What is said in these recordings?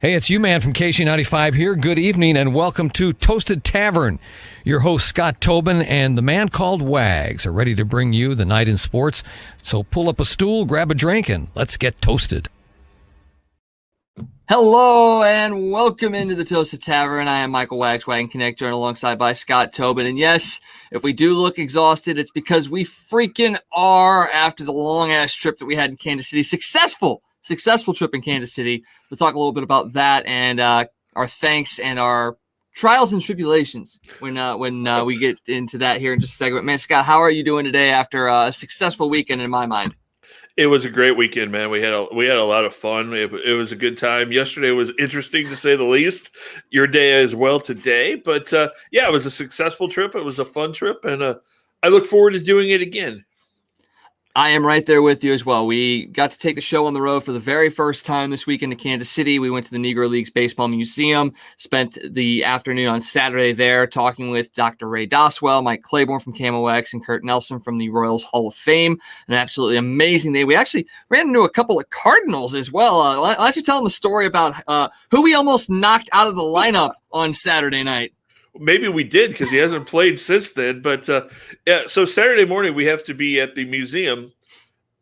Hey, it's you, man, from KC95 here. Good evening and welcome to Toasted Tavern. Your host, Scott Tobin, and the man called Wags are ready to bring you the night in sports. So pull up a stool, grab a drink, and let's get toasted. Hello and welcome into the Toasted Tavern. I am Michael Wags, Wagon Connect, joined alongside by Scott Tobin. And yes, if we do look exhausted, it's because we freaking are after the long-ass trip that we had in Kansas City. Successful trip in Kansas City. We'll talk a little bit about that and our thanks and our trials and tribulations when we get into that here in just a second. Man, Scott, how are you doing today after a successful weekend in my mind? It was a great weekend, man. We had a lot of fun. It was a good time. Yesterday was interesting to say the least. Your day as well today, but yeah, it was a successful trip. It was a fun trip, and I look forward to doing it again. I am right there with you as well. We got to take the show on the road for the very first time this weekend to Kansas City. We went to the Negro Leagues Baseball Museum, spent the afternoon on Saturday there talking with Dr. Ray Doswell, Mike Claiborne from KMOX, and Kurt Nelson from the Royals Hall of Fame. An absolutely amazing day. We actually ran into a couple of Cardinals as well. Why don't you tell them the story about who we almost knocked out of the lineup on Saturday night? Maybe we did because he hasn't played since then. But yeah, so Saturday morning we have to be at the museum.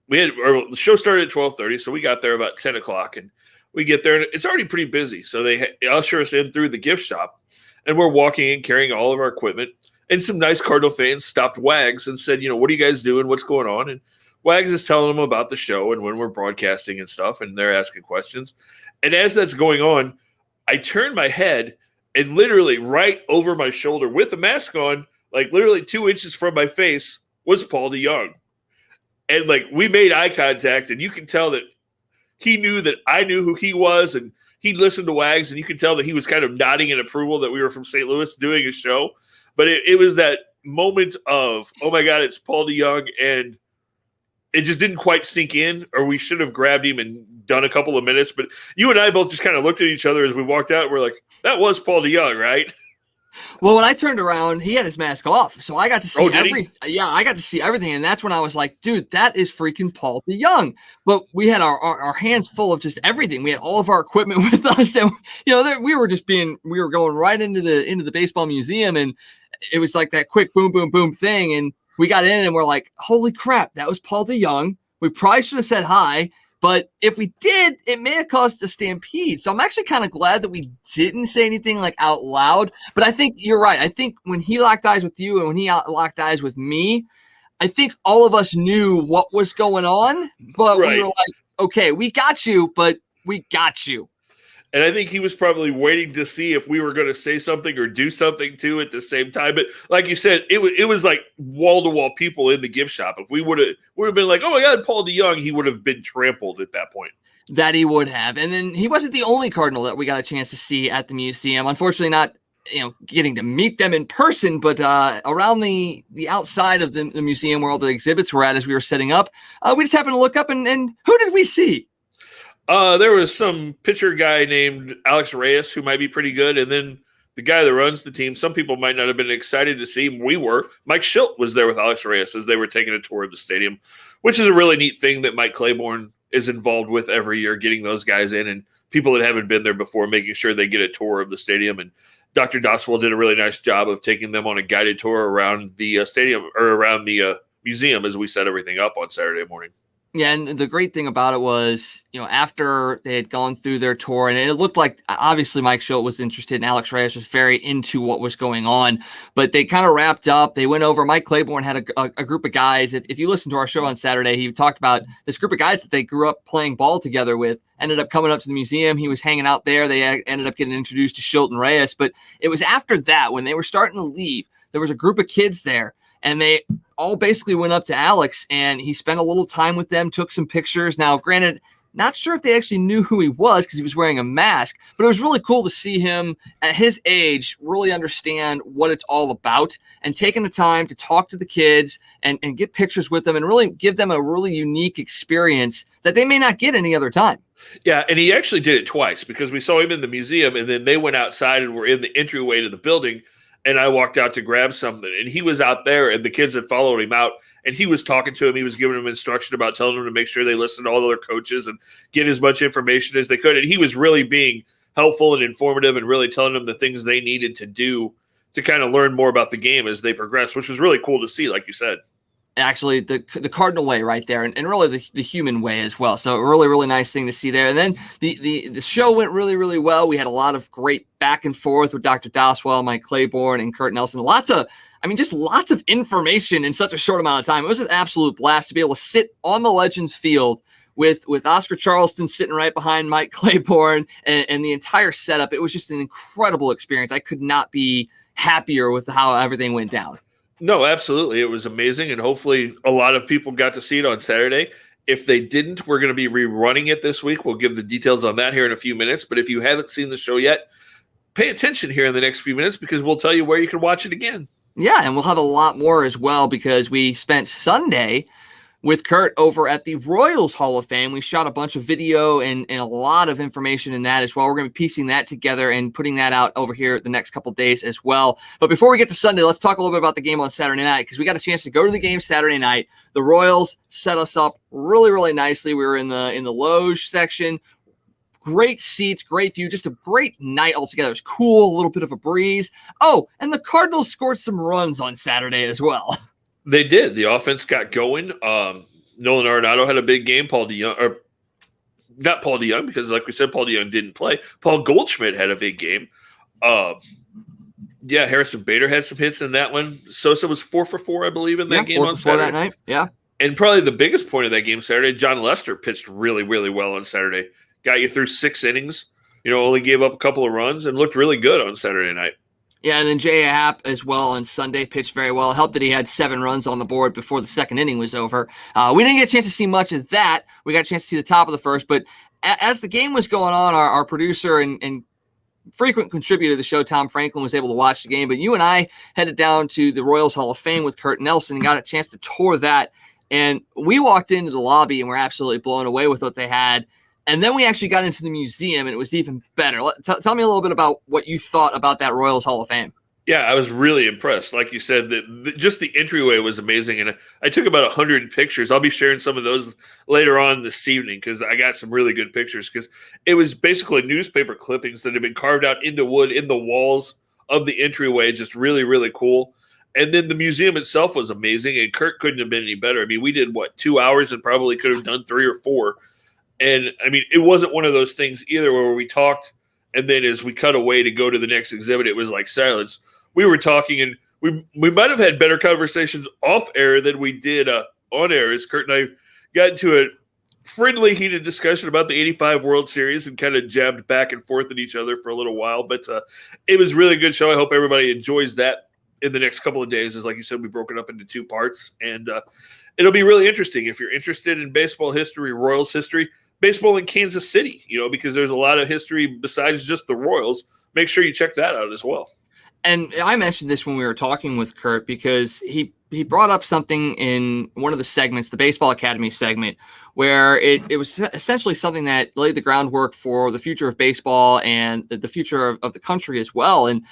The show started at 12:30, so we got there about 10 o'clock, and we get there and it's already pretty busy. So they usher us in through the gift shop, and we're walking in carrying all of our equipment. And some nice Cardinal fans stopped Wags and said, "What are you guys doing? What's going on?" And Wags is telling them about the show and when we're broadcasting and stuff, and they're asking questions. And as that's going on, I turn my head. And literally right over my shoulder with the mask on, like literally 2 inches from my face, was Paul DeJong. And like we made eye contact, and you can tell that he knew that I knew who he was, and he listened to Wags, and you could tell that he was kind of nodding in approval that we were from St. Louis doing a show. But it was that moment of, oh my God, it's Paul DeJong, and it just didn't quite sink in, or we should have grabbed him and done a couple of minutes. But you and I both just kind of looked at each other as we walked out. We're like, that was Paul DeJong, right? Well, when I turned around, he had his mask off, so I got to see everything. Yeah, I got to see everything, and that's when I was like, "Dude, that is freaking Paul DeJong." But we had our hands full of just everything. We had all of our equipment with us, and we were going right into the baseball museum, and it was like that quick boom, boom, boom thing, and we got in, and we're like, "Holy crap, that was Paul DeJong." We probably should have said hi. But if we did, it may have caused a stampede. So I'm actually kind of glad that we didn't say anything like out loud. But I think you're right. I think when he locked eyes with you and when he locked eyes with me, I think all of us knew what was going on. But We were like, okay, we got you, but we got you. And I think he was probably waiting to see if we were going to say something or do something too at the same time. But like you said, it was like wall-to-wall people in the gift shop. If we would have been like, oh my God, Paul DeJong, he would have been trampled at that point. That he would have. And then he wasn't the only Cardinal that we got a chance to see at the museum. Unfortunately, not getting to meet them in person, but around the outside of the museum where all the exhibits were at as we were setting up, we just happened to look up and who did we see? There was some pitcher guy named Alex Reyes who might be pretty good. And then the guy that runs the team, some people might not have been excited to see him. We were. Mike Schilt was there with Alex Reyes as they were taking a tour of the stadium, which is a really neat thing that Mike Claiborne is involved with every year, getting those guys in and people that haven't been there before, making sure they get a tour of the stadium. And Dr. Doswell did a really nice job of taking them on a guided tour around the stadium or around the museum as we set everything up on Saturday morning. Yeah, and the great thing about it was, after they had gone through their tour, and it looked like, obviously, Mike Schilt was interested, and Alex Reyes was very into what was going on, but they kind of wrapped up. They went over. Mike Claiborne had a group of guys. If you listen to our show on Saturday, he talked about this group of guys that they grew up playing ball together with, ended up coming up to the museum. He was hanging out there. They ended up getting introduced to Schilt and Reyes, but it was after that, when they were starting to leave, there was a group of kids there, and they all basically went up to Alex, and he spent a little time with them, took some pictures. Now, granted, not sure if they actually knew who he was because he was wearing a mask, but it was really cool to see him at his age really understand what it's all about and taking the time to talk to the kids and get pictures with them and really give them a really unique experience that they may not get any other time. Yeah, and he actually did it twice because we saw him in the museum, and then they went outside and were in the entryway to the building, and I walked out to grab something, and he was out there, and the kids had followed him out, and he was talking to him. He was giving them instruction about telling them to make sure they listen to all their coaches and get as much information as they could, and he was really being helpful and informative and really telling them the things they needed to do to kind of learn more about the game as they progress, which was really cool to see, like you said. Actually, the Cardinal way right there, and really the human way as well. So a really, really nice thing to see there. And then the show went really, really well. We had a lot of great back and forth with Dr. Doswell, Mike Claiborne, and Kurt Nelson. Lots of information in such a short amount of time. It was an absolute blast to be able to sit on the Legends field with Oscar Charleston sitting right behind Mike Claiborne and the entire setup. It was just an incredible experience. I could not be happier with how everything went down. No, absolutely. It was amazing, and hopefully a lot of people got to see it on Saturday. If they didn't, we're going to be rerunning it this week. We'll give the details on that here in a few minutes. But if you haven't seen the show yet, pay attention here in the next few minutes because we'll tell you where you can watch it again. Yeah, and we'll have a lot more as well because we spent Sunday with Kurt over at the Royals Hall of Fame. We shot a bunch of video and a lot of information in that as well. We're going to be piecing that together and putting that out over here the next couple days as well. But before we get to Sunday, let's talk a little bit about the game on Saturday night because we got a chance to go to the game Saturday night. The Royals set us up really, really nicely. We were in the loge section. Great seats, great view, just a great night altogether. It was cool, a little bit of a breeze. Oh, and the Cardinals scored some runs on Saturday as well. They did. The offense got going. Nolan Arenado had a big game. Paul DeYoung, or not Paul DeYoung, because like we said, Paul DeYoung didn't play. Paul Goldschmidt had a big game. Harrison Bader had some hits in that one. Sosa was 4 for 4, I believe, in that game on Saturday. That night. Yeah. And probably the biggest point of that game Saturday, John Lester pitched really, really well on Saturday. Got you through 6 innings. Only gave up a couple of runs and looked really good on Saturday night. Yeah, and then J.A. Happ as well on Sunday pitched very well. Helped that he had 7 runs on the board before the second inning was over. We didn't get a chance to see much of that. We got a chance to see the top of the first. But as the game was going on, our producer and frequent contributor to the show, Tom Franklin, was able to watch the game. But you and I headed down to the Royals Hall of Fame with Kurt Nelson and got a chance to tour that. And we walked into the lobby and were absolutely blown away with what they had. And then we actually got into the museum, and it was even better. Tell me a little bit about what you thought about that Royals Hall of Fame. Yeah, I was really impressed. Like you said, just the entryway was amazing. And I took about 100 pictures. I'll be sharing some of those later on this evening because I got some really good pictures because it was basically newspaper clippings that had been carved out into wood in the walls of the entryway. Just really, really cool. And then the museum itself was amazing, and Kurt couldn't have been any better. I mean, we did, 2 hours and probably could have done 3 or 4. And, I mean, it wasn't one of those things either where we talked, and then as we cut away to go to the next exhibit, it was like silence. We were talking, and we might have had better conversations off air than we did on air, as Kurt and I got into a friendly, heated discussion about the 85 World Series and kind of jabbed back and forth at each other for a little while. But it was a really good show. I hope everybody enjoys that in the next couple of days. As like you said, we broke it up into 2 parts, and it'll be really interesting. If you're interested in baseball history, Royals history, baseball in Kansas City, because there's a lot of history besides just the Royals. Make sure you check that out as well. And I mentioned this when we were talking with Kurt because he brought up something in one of the segments, the Baseball Academy segment, where it was essentially something that laid the groundwork for the future of baseball and the future of the country as well. And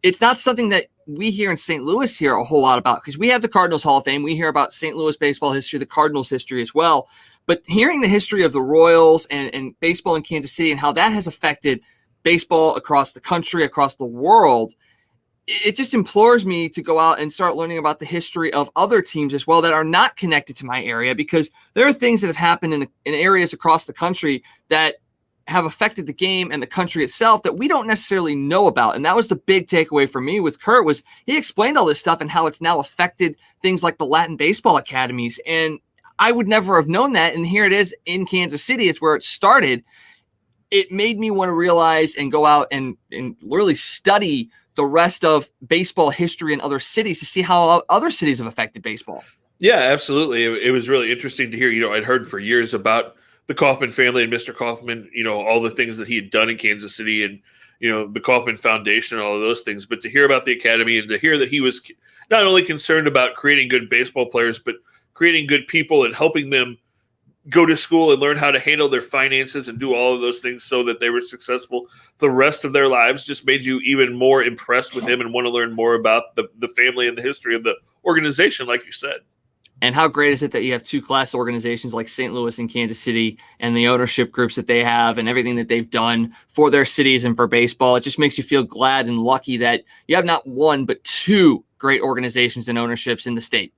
it's not something that we here in St. Louis hear a whole lot about because we have the Cardinals Hall of Fame. We hear about St. Louis baseball history, the Cardinals history as well. But hearing the history of the Royals and baseball in Kansas City and how that has affected baseball across the country, across the world, it just implores me to go out and start learning about the history of other teams as well that are not connected to my area, because there are things that have happened in areas across the country that have affected the game and the country itself that we don't necessarily know about. And that was the big takeaway for me with Kurt, was he explained all this stuff and how it's now affected things like the Latin baseball academies. And I would never have known that. And here it is in Kansas City. It's where it started. It made me want to realize and go out and really study the rest of baseball history in other cities to see how other cities have affected baseball. Yeah, absolutely. It was really interesting to hear. I'd heard for years about the Kauffman family and Mr. Kauffman, all the things that he had done in Kansas City and, the Kauffman Foundation and all of those things. But to hear about the academy and to hear that he was not only concerned about creating good baseball players, but creating good people and helping them go to school and learn how to handle their finances and do all of those things so that they were successful the rest of their lives, just made you even more impressed with him and want to learn more about the family and the history of the organization, like you said. And how great is it that you have two class organizations like St. Louis and Kansas City and the ownership groups that they have and everything that they've done for their cities and for baseball. It just makes you feel glad and lucky that you have not one, but two great organizations and ownerships in the state.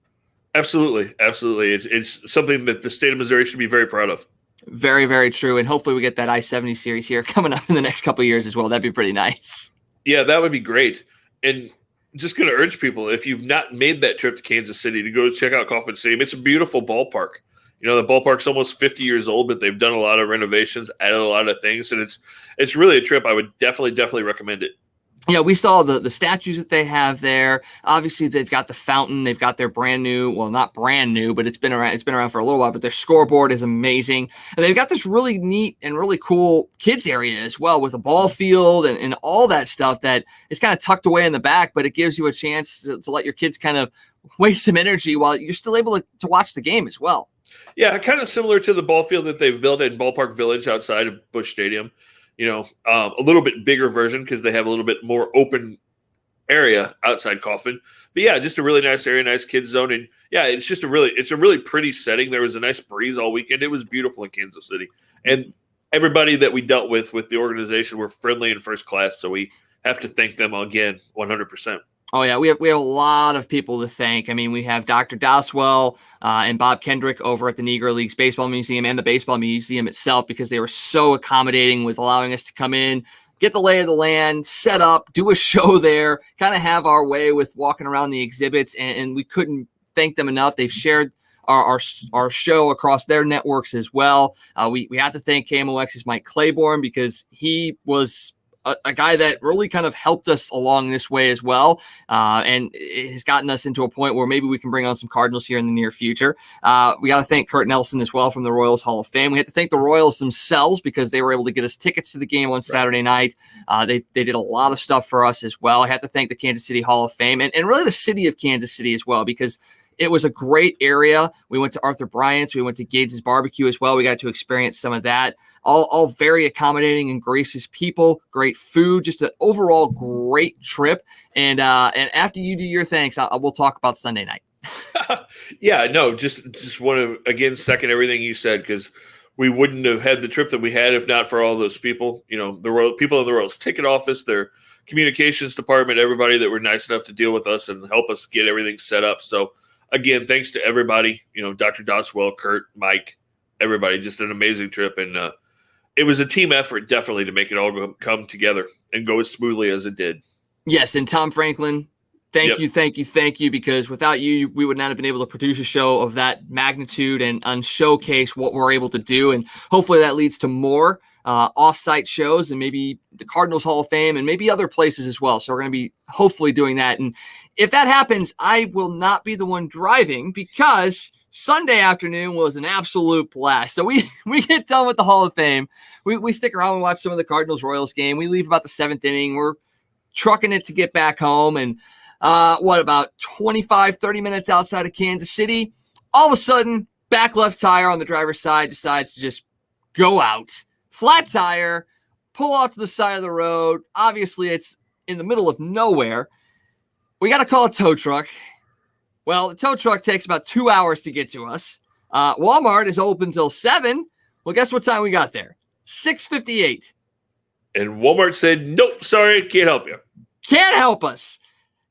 Absolutely. Absolutely. It's something that the state of Missouri should be very proud of. Very, very true. And hopefully we get that I-70 series here coming up in the next couple of years as well. That'd be pretty nice. Yeah, that would be great. And just going to urge people, if you've not made that trip to Kansas City, to go check out Kauffman Stadium. It's a beautiful ballpark. You know, the ballpark's almost 50 years old, but they've done a lot of renovations, added a lot of things, and it's really a trip. I would definitely recommend it. Yeah, we saw the statues that they have there. Obviously, they've got the fountain. They've got their brand new, well, not brand new, but it's been around for a little while. But their scoreboard is amazing, and they've got this really neat and really cool kids area as well with a ball field and all that stuff that is kind of tucked away in the back. But it gives you a chance to let your kids kind of waste some energy while you're still able to watch the game as well. Yeah, kind of similar to the ball field that they've built in Ballpark Village outside of Busch Stadium. You know, a little bit bigger version because they have a little bit more open area outside Kauffman. But yeah, just a really nice area, nice kids zone. And yeah, it's a really pretty setting. There was a nice breeze all weekend. It was beautiful in Kansas City. And everybody that we dealt with the organization were friendly and first class. So we have to thank them again, 100%. Oh, yeah, we have a lot of people to thank. I mean, we have Dr. Doswell and Bob Kendrick over at the Negro Leagues Baseball Museum and the Baseball Museum itself because they were so accommodating with allowing us to come in, get the lay of the land, set up, do a show there, kind of have our way with walking around the exhibits, and we couldn't thank them enough. They've shared our show across their networks as well. We have to thank KMOX's Mike Claiborne because he was a guy that really kind of helped us along this way as well. And it has gotten us into a point where maybe we can bring on some Cardinals here in the near future. We got to thank Kurt Nelson as well from the Royals Hall of Fame. We have to thank the Royals themselves because they were able to get us tickets to the game on Saturday night. They did a lot of stuff for us as well. I have to thank the Kansas City Hall of Fame and really the city of Kansas City as well because it was a great area. We went to Arthur Bryant's. We went to Gates' Barbecue as well. We got to experience some of that. All very accommodating and gracious people, great food, just an overall great trip. And after you do your thanks, we'll talk about Sunday night. Yeah, no, just want to, again, second everything you said because we wouldn't have had the trip that we had if not for all those people. You know, the people in the Royals ticket office, their communications department, everybody that were nice enough to deal with us and help us get everything set up. So, again, thanks to everybody, you know, Dr. Doswell, Kurt, Mike, everybody, just an amazing trip. And it was a team effort, definitely, to make it all come together and go as smoothly as it did. Yes, and Tom Franklin, thank you, because without you, we would not have been able to produce a show of that magnitude and showcase what we're able to do. And hopefully that leads to more off-site shows and maybe the Cardinals Hall of Fame and maybe other places as well. So we're going to be hopefully doing that. And if that happens, I will not be the one driving because Sunday afternoon was an absolute blast. So we get done with the Hall of Fame. We stick around and watch some of the Cardinals-Royals game. We leave about the 7th inning. We're trucking it to get back home. And about 25, 30 minutes outside of Kansas City, all of a sudden, back left tire on the driver's side decides to just go out. Flat tire, pull off to the side of the road. Obviously, it's in the middle of nowhere. We got to call a tow truck. Well, the tow truck takes about 2 hours to get to us. Walmart is open till 7. Well, guess what time we got there? 6:58. And Walmart said, nope, sorry, can't help you. Can't help us.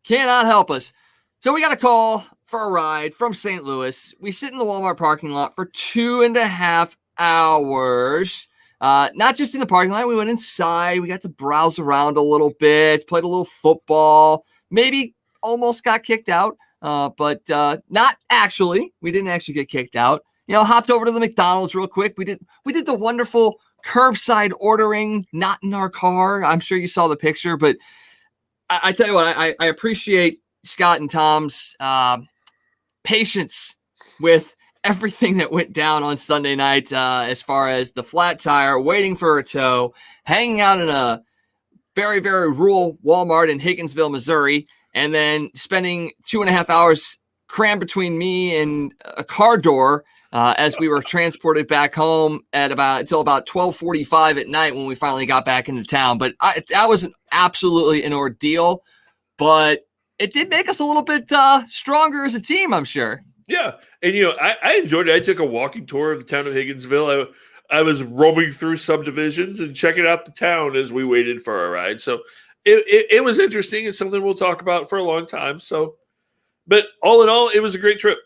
Cannot help us. So we got a call for a ride from St. Louis. We sit in the Walmart parking lot for 2.5 hours. Not just in the parking lot. We went inside. We got to browse around a little bit, played a little football, maybe almost got kicked out, but not actually. We didn't actually get kicked out. You know, hopped over to the McDonald's real quick. We did the wonderful curbside ordering, not in our car. I'm sure you saw the picture, but I tell you what, I appreciate Scott and Tom's patience with everything that went down on Sunday night as far as the flat tire, waiting for a tow, hanging out in a very, very rural Walmart in Higginsville, Missouri, and then spending 2.5 hours crammed between me and a car door as we were transported back home until about 12:45 at night when we finally got back into town. But that was absolutely an ordeal, but it did make us a little bit stronger as a team, I'm sure. Yeah, and I enjoyed it. I took a walking tour of the town of Higginsville. I was roaming through subdivisions and checking out the town as we waited for our ride. So it was interesting. It's something we'll talk about for a long time. So, but all in all, it was a great trip.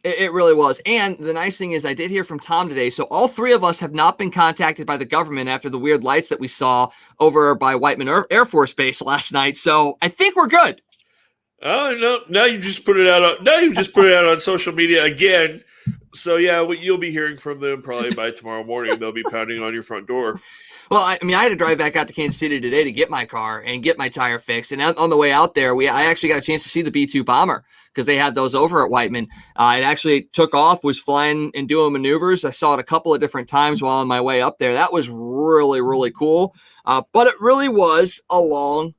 It really was. And the nice thing is I did hear from Tom today. So all three of us have not been contacted by the government after the weird lights that we saw over by Whiteman Air Force Base last night. So I think we're good. Oh no! Now you just put it out. Now you just put it out on social media again. So yeah, you'll be hearing from them probably by tomorrow morning. They'll be pounding on your front door. Well, I had to drive back out to Kansas City today to get my car and get my tire fixed. And on the way out there, I actually got a chance to see the B-2 bomber because they had those over at Whiteman. It actually took off, was flying and doing maneuvers. I saw it a couple of different times while on my way up there. That was really, really cool. But it really was a long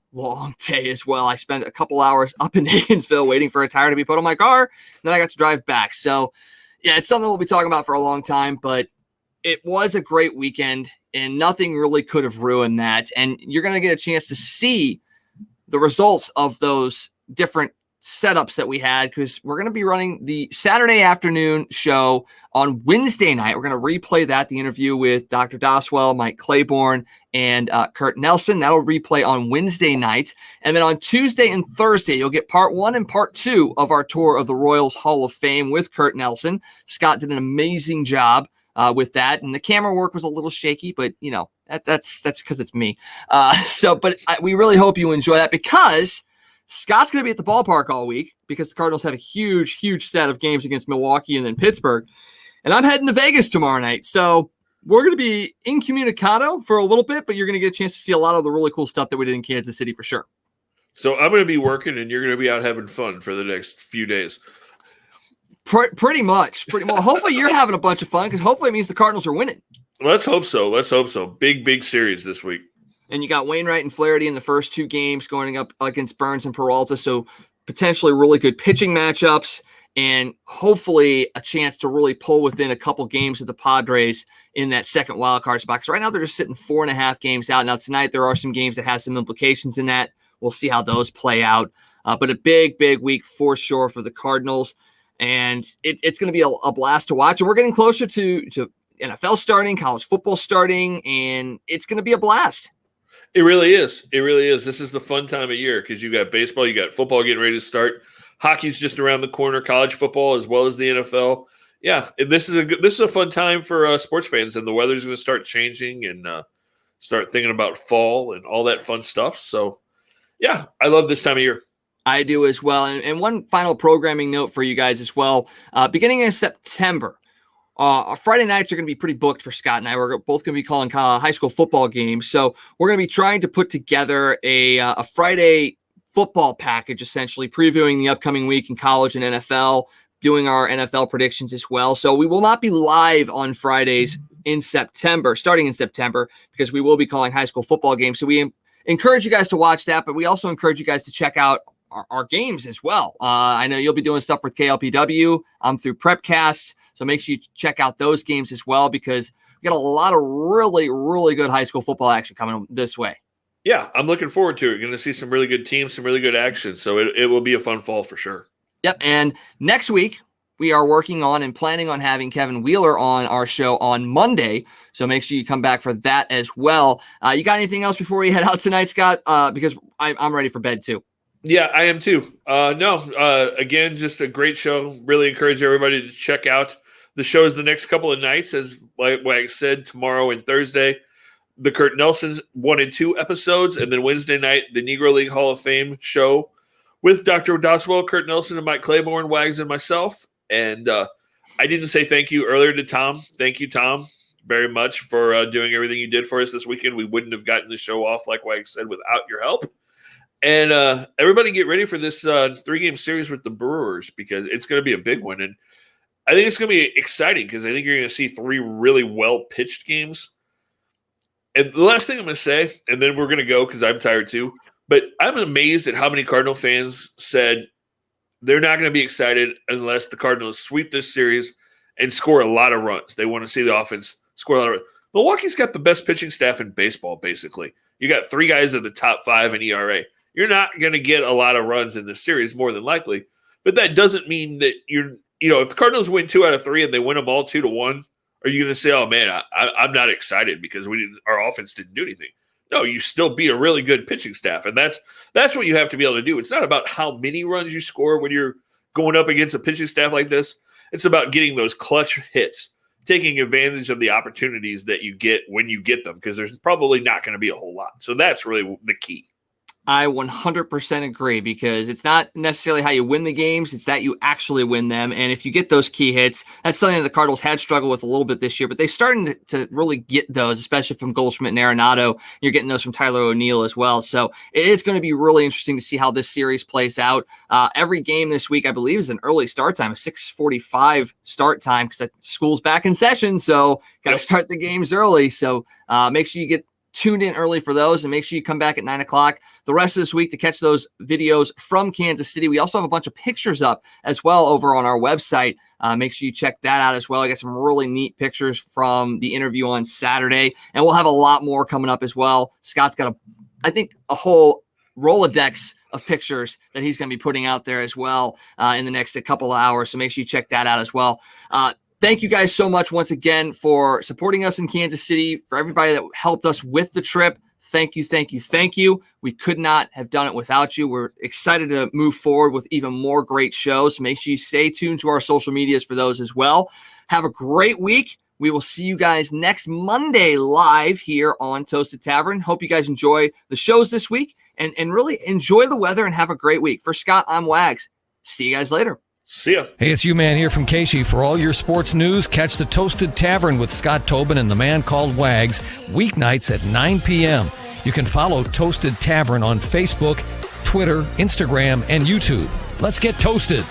day as well. I spent a couple hours up in Higginsville waiting for a tire to be put on my car. And then I got to drive back. So, yeah, it's something we'll be talking about for a long time, but it was a great weekend and nothing really could have ruined that. And you're going to get a chance to see the results of those different setups that we had because we're going to be running the Saturday afternoon show on Wednesday night. We're going to replay that, the interview with Dr. Doswell, Mike Claiborne, and Kurt Nelson. That'll replay on Wednesday night. And then on Tuesday and Thursday, you'll get part 1 and part 2 of our tour of the Royals Hall of Fame with Kurt Nelson. Scott did an amazing job with that. And the camera work was a little shaky, but that's because it's me. But we really hope you enjoy that because Scott's going to be at the ballpark all week because the Cardinals have a huge, huge set of games against Milwaukee and then Pittsburgh. And I'm heading to Vegas tomorrow night. So we're going to be incommunicado for a little bit, but you're going to get a chance to see a lot of the really cool stuff that we did in Kansas City for sure. So I'm going to be working and you're going to be out having fun for the next few days. Pretty much. Well, hopefully you're having a bunch of fun because hopefully it means the Cardinals are winning. Let's hope so. Big series this week. And you got Wainwright and Flaherty in the first 2 games going up against Burns and Peralta. So potentially really good pitching matchups and hopefully a chance to really pull within a couple games of the Padres in that second wild card spot. Because right now they're just sitting 4.5 games out. Now tonight there are some games that have some implications in that. We'll see how those play out. But a big week for sure for the Cardinals. And it's going to be a blast to watch. And we're getting closer to NFL starting, college football starting, and it's going to be a blast. It really is. This is the fun time of year because you got baseball, you got football getting ready to start. Hockey's just around the corner, college football as well as the NFL. Yeah, this is a fun time for sports fans, and the weather's going to start changing and start thinking about fall and all that fun stuff. So, yeah, I love this time of year. I do as well. And one final programming note for you guys as well. Beginning in September, Friday nights are going to be pretty booked for Scott and I. We're both going to be calling high school football games. So we're going to be trying to put together a Friday football package, essentially previewing the upcoming week in college and NFL, doing our NFL predictions as well. So we will not be live on Fridays starting in September, because we will be calling high school football games. So we encourage you guys to watch that, but we also encourage you guys to check out our games as well. I know you'll be doing stuff with KLPW. I'm through Prepcast. So make sure you check out those games as well, because we got a lot of really, really good high school football action coming this way. Yeah, I'm looking forward to it. You're going to see some really good teams, some really good action. So it will be a fun fall for sure. Yep. And next week, we are working on and planning on having Kevin Wheeler on our show on Monday. So make sure you come back for that as well. You got anything else before we head out tonight, Scott? Because I'm ready for bed too. Yeah, I am too. Again, just a great show. Really encourage everybody to check out the shows the next couple of nights. As like I said, tomorrow and Thursday, the Kurt Nelson 1 and 2 episodes, and then Wednesday night, the Negro League Hall of Fame show with Dr. Doswell, Kurt Nelson, and Mike Claiborne, Wags, and myself. And I didn't say thank you earlier to Tom. Thank you, Tom, very much for doing everything you did for us this weekend. We wouldn't have gotten the show off, like Wags said, without your help. And everybody get ready for this 3-game series with the Brewers, because it's going to be a big one. And I think it's going to be exciting, because I think you're going to see 3 really well-pitched games. And the last thing I'm going to say, and then we're going to go because I'm tired too, but I'm amazed at how many Cardinal fans said they're not going to be excited unless the Cardinals sweep this series and score a lot of runs. They want to see the offense score a lot of runs. Milwaukee's got the best pitching staff in baseball, basically. You got 3 guys at the top 5 in ERA. You're not going to get a lot of runs in this series, more than likely. But that doesn't mean that you're if the Cardinals win 2 out of 3 and they win them all 2-1, are you going to say, "Oh man, I'm not excited because our offense didn't do anything"? No, you still beat a really good pitching staff, and that's what you have to be able to do. It's not about how many runs you score when you're going up against a pitching staff like this. It's about getting those clutch hits, taking advantage of the opportunities that you get when you get them, because there's probably not going to be a whole lot. So that's really the key. I 100% agree, because it's not necessarily how you win the games, it's that you actually win them. And if you get those key hits, that's something that the Cardinals had struggled with a little bit this year, but they're starting to really get those, especially from Goldschmidt and Arenado. You're getting those from Tyler O'Neill as well. So it is going to be really interesting to see how this series plays out. Every game this week, I believe, is an early start time, a 6:45 start time, because school's back in session. So got to start the games early. So make sure you get tuned in early for those, and make sure you come back at 9 o'clock the rest of this week to catch those videos from Kansas City. We also have a bunch of pictures up as well over on our website. Make sure you check that out as well. I got some really neat pictures from the interview on Saturday, and we'll have a lot more coming up as well. Scott's got a whole Rolodex of pictures that he's going to be putting out there as well in the next couple of hours. So make sure you check that out as well. Thank you guys so much once again for supporting us in Kansas City, for everybody that helped us with the trip. Thank you, thank you, thank you. We could not have done it without you. We're excited to move forward with even more great shows. Make sure you stay tuned to our social medias for those as well. Have a great week. We will see you guys next Monday live here on Toasted Tavern. Hope you guys enjoy the shows this week and really enjoy the weather and have a great week. For Scott, I'm Wags. See you guys later. See ya. Hey, it's U-Man here from KSHE. For all your sports news, catch the Toasted Tavern with Scott Tobin and the Man Called Wags weeknights at 9 p.m. You can follow Toasted Tavern on Facebook, Twitter, Instagram, and YouTube. Let's get toasted.